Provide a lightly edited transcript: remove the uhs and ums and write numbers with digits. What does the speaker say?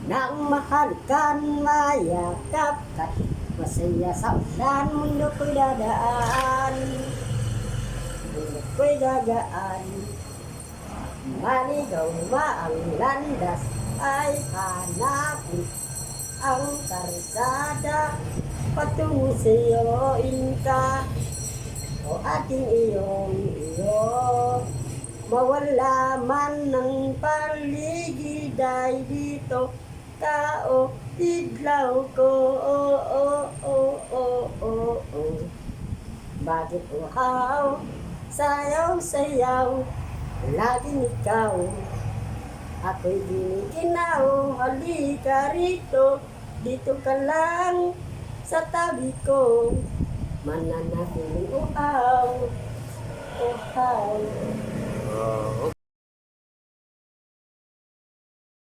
Nang mahal kan mayakap kat masaya sa ulan, mundo ko'y dadaan, mundo ko'y gagaan. Maligaw ang landas ay hanapin ang karsada patungo sa'yo ka o ating iyo. Mawala man ng paligid ay dito tao idlaw ko. Bakit uhaw, sayaw-sayaw, laging ikaw. Ako'y ginikinaw, halika rito, dito ka lang sa tabi ko. Mananatiling uhaw.